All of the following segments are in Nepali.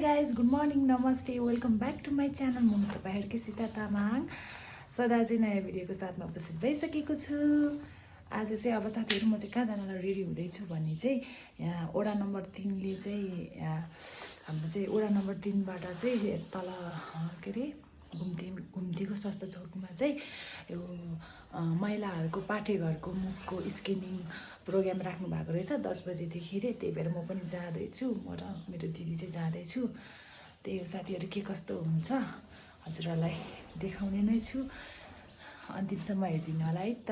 guys, good morning, namaste, welcome back to my channel म तपाईहरुको सीता तामाङ सदा चाहिँ नयाँ भिडियोको साथमा उपस्थित भइसकेको छु। आज चाहिँ अब साथीहरु म चाहिँ कहाँ जानलाई रेडी हुँदै छु भन्ने चाहिँ यहाँ ओडा नम्बर 3 ले चाहिँ हाम्रो चाहिँ ओडा नम्बर 3 बाट चाहिँ तल के रे घुम्तीको सस्ता चौकमा चाहिँ यो महिलाहरुको पाठेघरको मुखको स्क्यानिङ प्रोग्राम राख्नु भएको रहेछ 10 बजेदेखि रे। त्यही भएर म पनि जाँदै छु, म र मेरो दिदी चाहिँ जाँदै छु। त्यही हो साथीहरु, के कस्तो हुन्छ हजुरहरुलाई देखाउने नै छु, अन्तिमसम्म हेर्दिनु होला है त।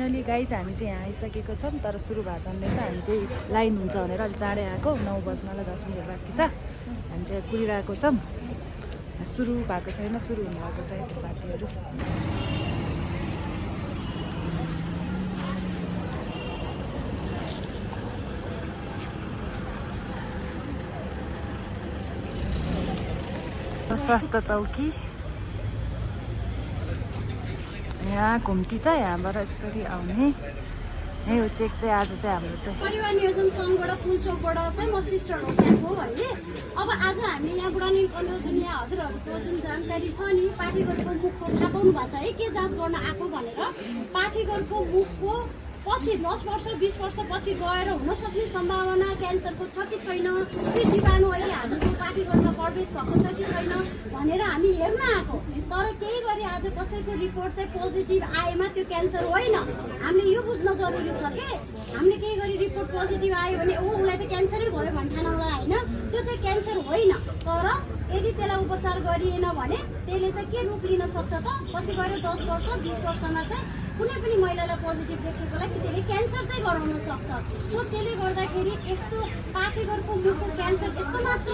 फाइनली गाइज हामी चाहिँ यहाँ आइसकेको छौं, तर सुरु भएको छैन। हामी चाहिँ लाइन हुन्छ भनेर अलि चाँडै आएको, 9 बज्नलाई 10 मिनेट बाँकी छ। हामी चाहिँ कुरिरहेको छौं, सुरु भएको छैन, सुरु हुनु भएको छ है त साथीहरु। स्वास्थ्य चौकी यहाँ घुम्ती छ, यहाँबाट यसरी आउने। यही हो चेक चाहिँ आज चाहिँ हाम्रो चाहिँ परिवार नियोजन संघबाट पुलचोकबाट चाहिँ म सिस्टर हो त्यहाँको है। अब आज हामी यहाँ बुढानी कन्भर्जन यहाँ हजुरहरूको जुन जानकारी छ नि, पाठेघरको मुखको थाहा पाउनु भएको छ है के जाँच गर्न आएको भनेर। पाठेघरको मुखको पछि 10 वर्ष 20 वर्ष पछि गएर हुन सक्ने सम्भावना क्यान्सरको छ कि छैन, त्यो जीवाणु अहिले हाम्रो पाठेघरमा प्रवेश भएको छ कि छैन भनेर हामी हेर्न आएको। तर केही गरी आज कसैको रिपोर्ट चाहिँ पोजिटिभ आएमा त्यो क्यान्सर होइन। हामीले यो बुझ्न जरुरी छ कि हामीले केही गरी रिपोर्ट पोजिटिभ आयो भने उसलाई त क्यान्सरै भयो भन्ठानौँला होइन, त्यो चाहिँ क्यान्सर होइन। तर यदि त्यसलाई उपचार गरिएन भने त्यसले चाहिँ के रूप लिन सक्छ त, पछि गएर 10 वर्ष 20 वर्षमा चाहिँ कुनै पनि महिलालाई पोजिटिभ देखेकोलाई त्यसले क्यान्सर चाहिँ गराउन सक्छ। सो त्यसले गर्दाखेरि यस्तो पाठेघरको मुखको क्यान्सर यस्तो मात्र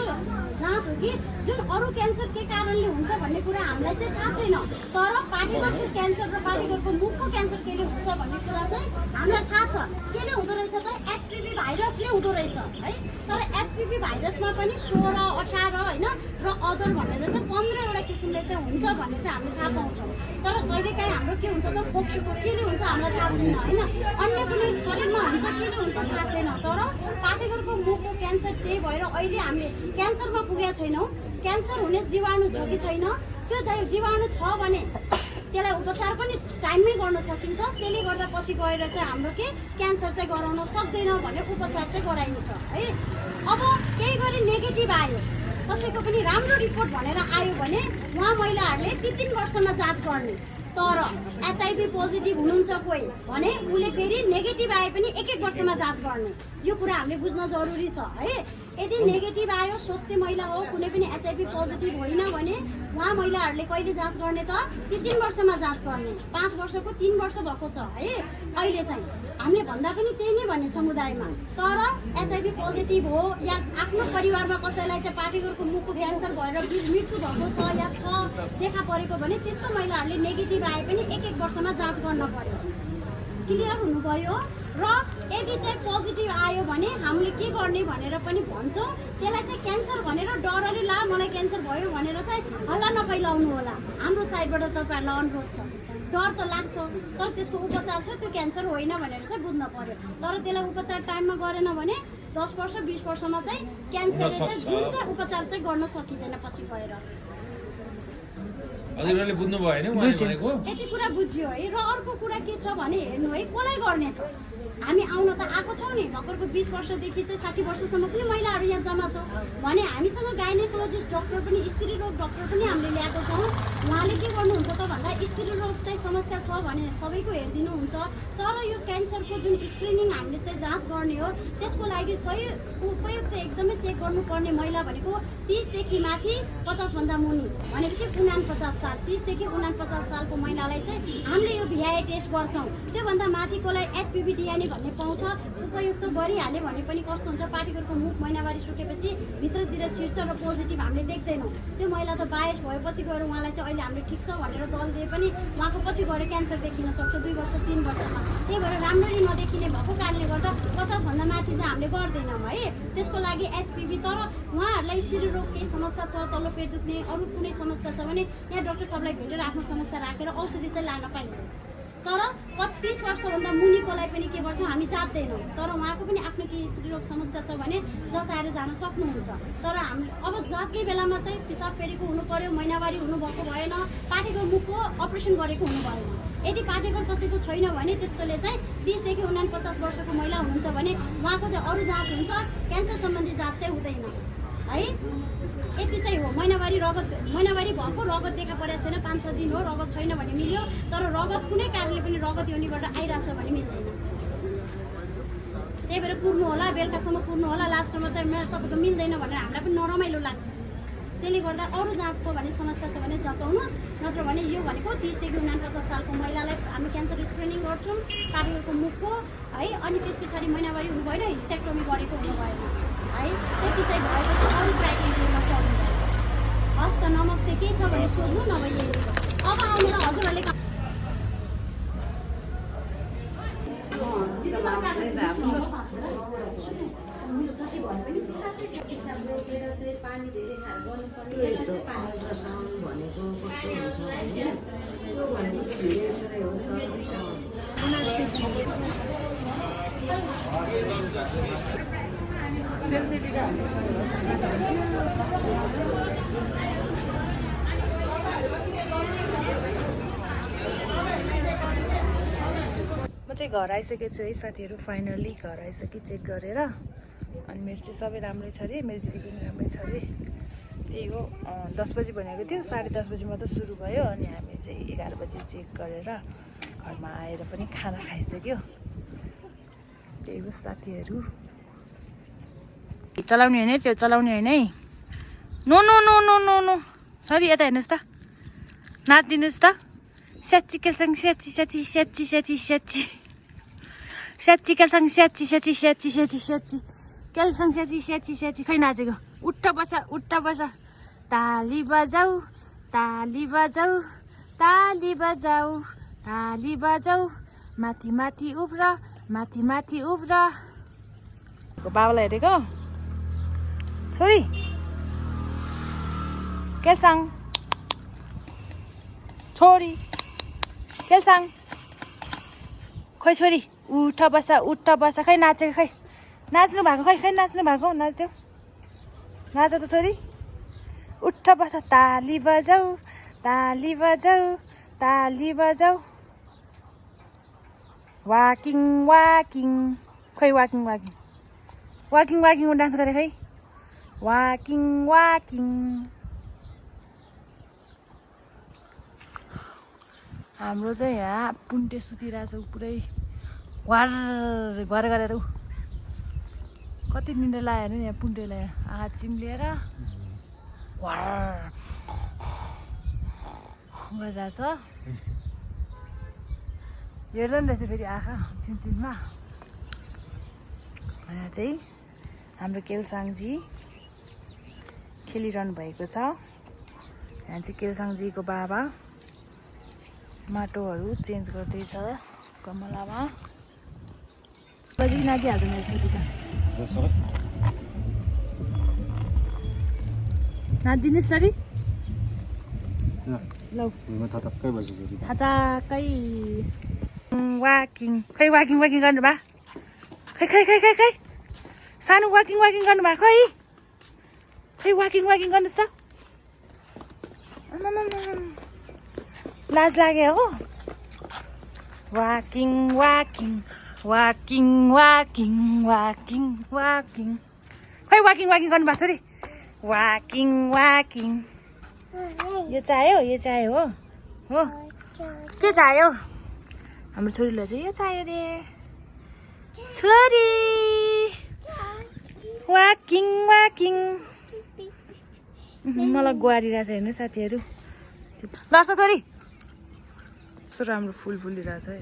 जाँच हो कि जुन अरू क्यान्सर के कारणले हुन्छ भन्ने कुरा हामीलाई चाहिँ थाहा छैन। तर पाठेघरको क्यान्सर र पाठेघरको मुखको क्यान्सर केले हुन्छ भन्ने कुरा चाहिँ हामीलाई थाहा छ। केले हुँदो रहेछ त, एचपीभी भाइरसले हुँदो रहेछ है। तर एचपीभी भाइरसमा पनि 16, 18 होइन र अदर भनेर चाहिँ 15वटा किसिमले चाहिँ हुन्छ भन्ने चाहिँ हामीले थाहा पाउँछौँ। तर कहिलेकाहीँ हाम्रो के हुन्छ त, फोक्सोको केले हुन्छ हामीलाई थाहा छैन होइन, अन्य कुनै शरीरमा हुन्छ केले हुन्छ थाहा छैन। तर पाठेघरको मुखको क्यान्सर त्यही भएर अहिले हामीले क्यान्सरमा पुगेका छैनौँ। क्यान्सर हुने जीवाणु छ कि छैन, त्यो जीवाणु छ भने त्यसलाई उपचार पनि टाइममै गर्न सकिन्छ। त्यसले गर्दा पछि गएर चाहिँ हाम्रो के क्यान्सर चाहिँ गराउन सक्दैन भने उपचार चाहिँ गराइन्छ है। अब केही गरी नेगेटिभ आयो, कसैको पनि राम्रो रिपोर्ट भनेर आयो भने उहाँ महिलाहरूले 3 वर्षमा जाँच गर्ने। तर एचआईभी पोजिटिभ हुनुहुन्छ कोही भने उसले फेरि नेगेटिभ आए पनि 1 वर्षमा जाँच गर्ने। यो कुरा हामीले बुझ्न जरुरी छ है। यदि नेगेटिभ आयो, स्वस्थ महिला हो, कुनै पनि एचआईभी पोजिटिभ होइन भने उहाँ महिलाहरूले कहिले जाँच गर्ने त, 3 वर्षमा जाँच गर्ने। 5 वर्षको 3 वर्ष भएको छ है अहिले चाहिँ। हामीले भन्दा पनि त्यही नै भन्ने समुदायमा। तर एचआईभी पोजिटिभ हो या आफ्नो परिवारमा कसैलाई चाहिँ पाठेघरको मुखको क्यान्सर भएर मृत्यु भएको छ या छ देखा परेको भने त्यस्तो महिलाहरूले नेगेटिभ आए पनि 1 वर्षमा जाँच गर्न पर्यो। क्लियर हुनुभयो। र यदि चाहिँ पोजिटिभ आयो भने हामीले के गर्ने भनेर पनि भन्छौँ। त्यसलाई चाहिँ क्यान्सर भनेर डरले ला मलाई क्यान्सर भयो भनेर चाहिँ हल्ला नफैलाउनु होला। हाम्रो साइडबाट तपाईँहरूलाई अनुरोध छ। डर त लाग्छ तर त्यसको उपचार छ, त्यो क्यान्सर होइन भनेर चाहिँ बुझ्न पर्यो। तर त्यसलाई उपचार टाइममा गरेन भने 10 वर्ष 20 वर्षमा चाहिँ क्यान्सरले चाहिँ जुन चाहिँ उपचार चाहिँ गर्न सकिँदैन पछि गएर। हजुरले बुझ्नु भयो हैन उहाँले भनेको? यति कुरा बुझ्यो है। र अर्को कुरा के छ भने हेर्नु है, कसलाई गर्ने त, हामी आउन त आएको छौँ नि। भर्खरको 20 वर्षदेखि चाहिँ 60 वर्षसम्म पनि महिलाहरू यहाँ जम्मा छौँ भने हामीसँग गाइनेकोलोजिस्ट डक्टर पनि, स्त्री रोग डक्टर पनि हामीले ल्याएको छौँ। उहाँले के गर्नुहुन्छ त भन्दा स्त्री रोग चाहिँ समस्या छ भने सबैको हेरिदिनुहुन्छ। तर यो क्यान्सरको जुन स्क्रिनिङ हामीले चाहिँ जाँच गर्ने हो, त्यसको लागि सही उपयुक्त एकदमै चेक गर्नुपर्ने महिला भनेको 30 देखि माथि 50 भन्दा मुनि भनेपछि 49 साल, 30 देखि 49 सालको महिलालाई चाहिँ हामीले यो भिआई टेस्ट गर्छौँ। त्योभन्दा माथिकोलाई एचपीभी डिएनए भन्ने पाउँछ। उपयुक्त गरिहाल्यो भने पनि कस्तो हुन्छ, पाठेघरको मुख महिनावारी सुकेपछि भित्रतिर छिर्छ र पोजिटिभ हामीले देख्दैनौँ। त्यो महिला त बायस भएपछि गएर उहाँलाई चाहिँ अहिले हामीले ठिक छ भनेर दल दिए पनि उहाँको पछि गएर क्यान्सर देखिन सक्छ 2 वर्ष 3 वर्षमा। त्यही भएर राम्ररी नदेखिने भएको कारणले गर्दा 50 भन्दा माथि चाहिँ हामीले गर्दैनौँ है। त्यसको लागि एचपीभी। तर उहाँहरूलाई स्त्री रोग केही समस्या छ, तल्लो पेट दुख्ने, अरू कुनै समस्या छ भने यहाँ डाक्टर साहबलाई भेटेर आफ्नो समस्या राखेर औषधि चाहिँ लान पाइन्छ। तर 35 वर्षभन्दा मुनिकोलाई पनि के गर्छौँ हामी जाँदैनौँ। तर उहाँको पनि आफ्नो केही स्त्रीरोग समस्या छ भने जताएर जान सक्नुहुन्छ। तर हामी अब जात्ने बेलामा चाहिँ पिसाब फेरेको हुनु पर्यो, महिनावारी हुनुभएको भएन, पाठेघर मुखको अपरेसन गरेको हुनु भएन। यदि पाठेघर कसैको छैन भने त्यस्तोले चाहिँ 30 देखि 49 वर्षको महिला हुनुहुन्छ भने उहाँको चाहिँ अरू जाँच हुन्छ, क्यान्सर सम्बन्धी जाँच चाहिँ हुँदैन है। यति चाहिँ हो। महिनावारी भएको रगत देखा परेको छैन, 5-6 दिन हो, रगत छैन भने मिल्यो। तर रगत कुनै कारणले पनि रगत योनिबाट आइरहेछ भने मिल्दैन। त्यही भएर कुर्नु होला, बेलुकासम्म कुर्नु होला, लास्टमा चाहिँ तपाईँको मिल्दैन भनेर हामीलाई पनि नरमाइलो लाग्छ। त्यसले गर्दा अरू जाँच छ भने, समस्या छ भने जचाउनुहोस्। नत्र भने यो भनेको 30 देखि 49 सालको महिलालाई हामी क्यान्सर स्क्रिनिङ गर्छौँ पाठेघरको मुखको है। अनि त्यस पछाडि महिनावारी हुनु भएन, हिस्टेक्टोमी गरेको हुनु भएन है। त्यति चाहिँ भएपछि अरू क्राइटेरियामा चल्नु भएन। हस् त, नमस्ते, केही छ भने सोध्नु, नभए यही हो। अब आउनुलाई हजुरहरूले यस्तो अल्ट्रासाउन्ड भनेको कस्तो हुन्छ भने त्यो भनेको भिडियो एक्सरे हो म चाहिँ घर आइसकेको छु है साथीहरू। फाइनल्ली घर आइसकेँ चेक गरेर। अनि मेरो चाहिँ सबै राम्रै छ अरे, मेरो दिदीको पनि राम्रै छ अरे। त्यही हो, 10 बजी भनेको थियो, 10:30 बजी मात्रै सुरु भयो। अनि हामी चाहिँ 11 बजी चेक गरेर घरमा आएर पनि खाना खाइसक्यो। त्यही हो साथीहरू। चलाउने होइन है, त्यो चलाउने होइन है। No no no no no no sorry, यता हेर्नुहोस् त, नाचिदिनुहोस् त। स्याची केलसँग स्याची स्याची स्याची स्याची स्याची स्याची केलसँग स्याची स्याची स्याची स्याची स्याची केलसँग स्याची स्याची स्याची। खै नाचेको, उठ बस ताली बजाऊ ताली बजाऊ ताली बजाऊ ताली बजाऊ, माथि माथि उफ्र माथि माथि उफ्र। बाबालाई हेरेको छोरी केलसाङ, छोरी केलसाङ, खोइ छोरी उठ बस। खै नाचेको, खै नाच्नु भएको, खै नाच्नु भएको, नाच्थ्यो नाच त छोरी। उठ बस ताली बजाऊ ताली बजाऊ ताली बजाऊ। वाकिङ वाकिङ, खै walking walking walking walking dance गरे, खै वाकिङ वाकिङ। हाम्रो चाहिँ यहाँ पुन्टे सुतिरहेछ पुरै वार घर गरेर। कति निन्द्रा लाग्यो भने यहाँ पुन्टेलाई आँखा चिम्लिएर वार गरिरहेछ। हेर्दैन रहेछ फेरि आँखा चिनचिनमा। यहाँ चाहिँ हाम्रो केलसाङजी खेलिरहनु भएको छ। यहाँ चाहिँ केलसाङजीको बाबा माटोहरू चेन्ज गर्दैछ गमलामा। बजी नाचिहाल्छ मेरो छोरी त। नाचिदिनुहोस् सरी लौ थाचाकै। वाकिङ, खै वाकिङ वाकिङ गर्नु भा, खै खै खै खै खै सानो वाकिङ वाकिङ गर्नु भएको है। खै वाकिङ वाकिङ गर्नुहोस् त। लाज लाग्यो हो। Walking walking walking walking walking walking, खै वाकिङ वाकिङ गर्नु भएको छ अरे। वाकिङ वाकिङ, यो चाहियो हो के चाहियो? हाम्रो छोरीलाई चाहिँ यो चाहियो रे। छोरी वाकिङ वाकिङ, मलाई गुहारिरहेछ हेर्नु साथीहरू। लड्छ छोरी, कस्तो राम्रो फुल फुलिरहेछ है।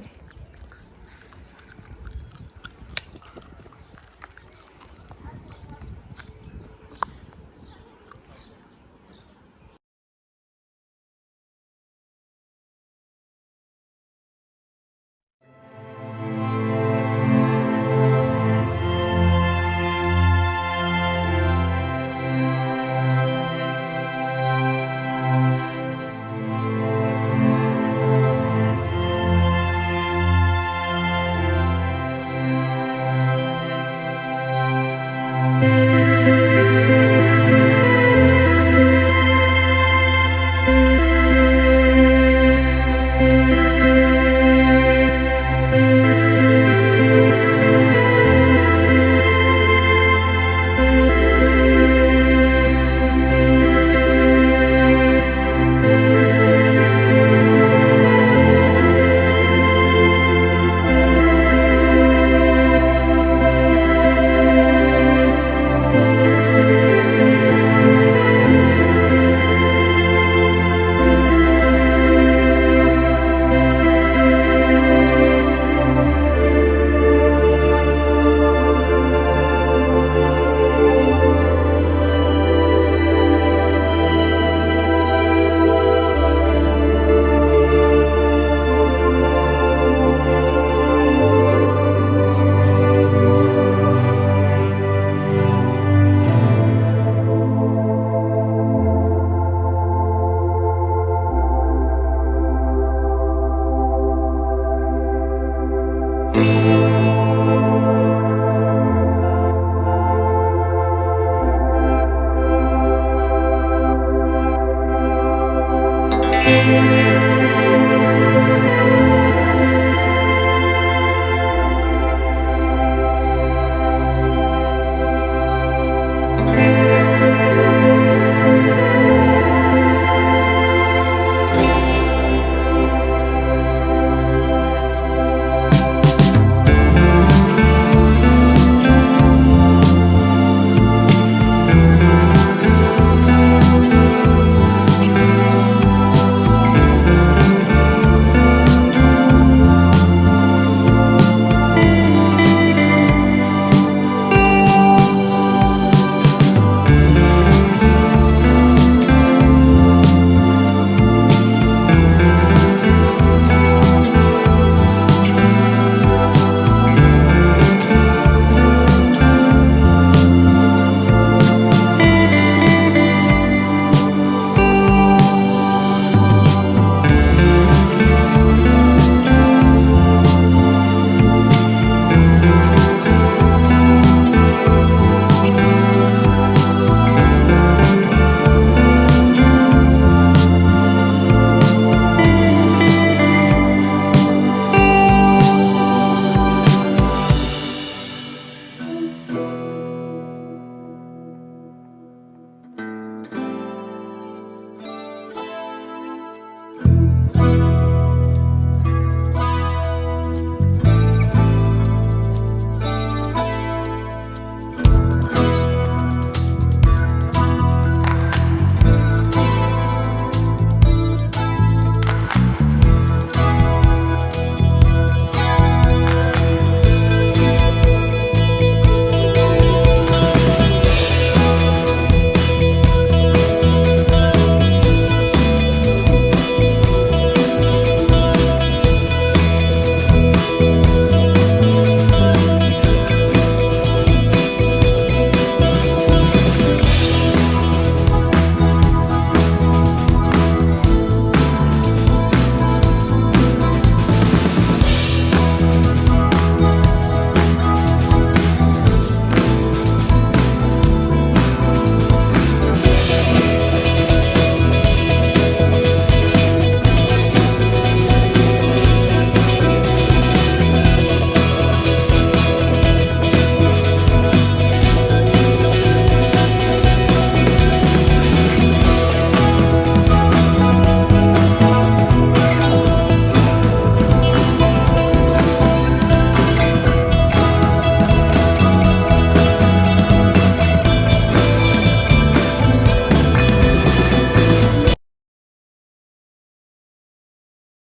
है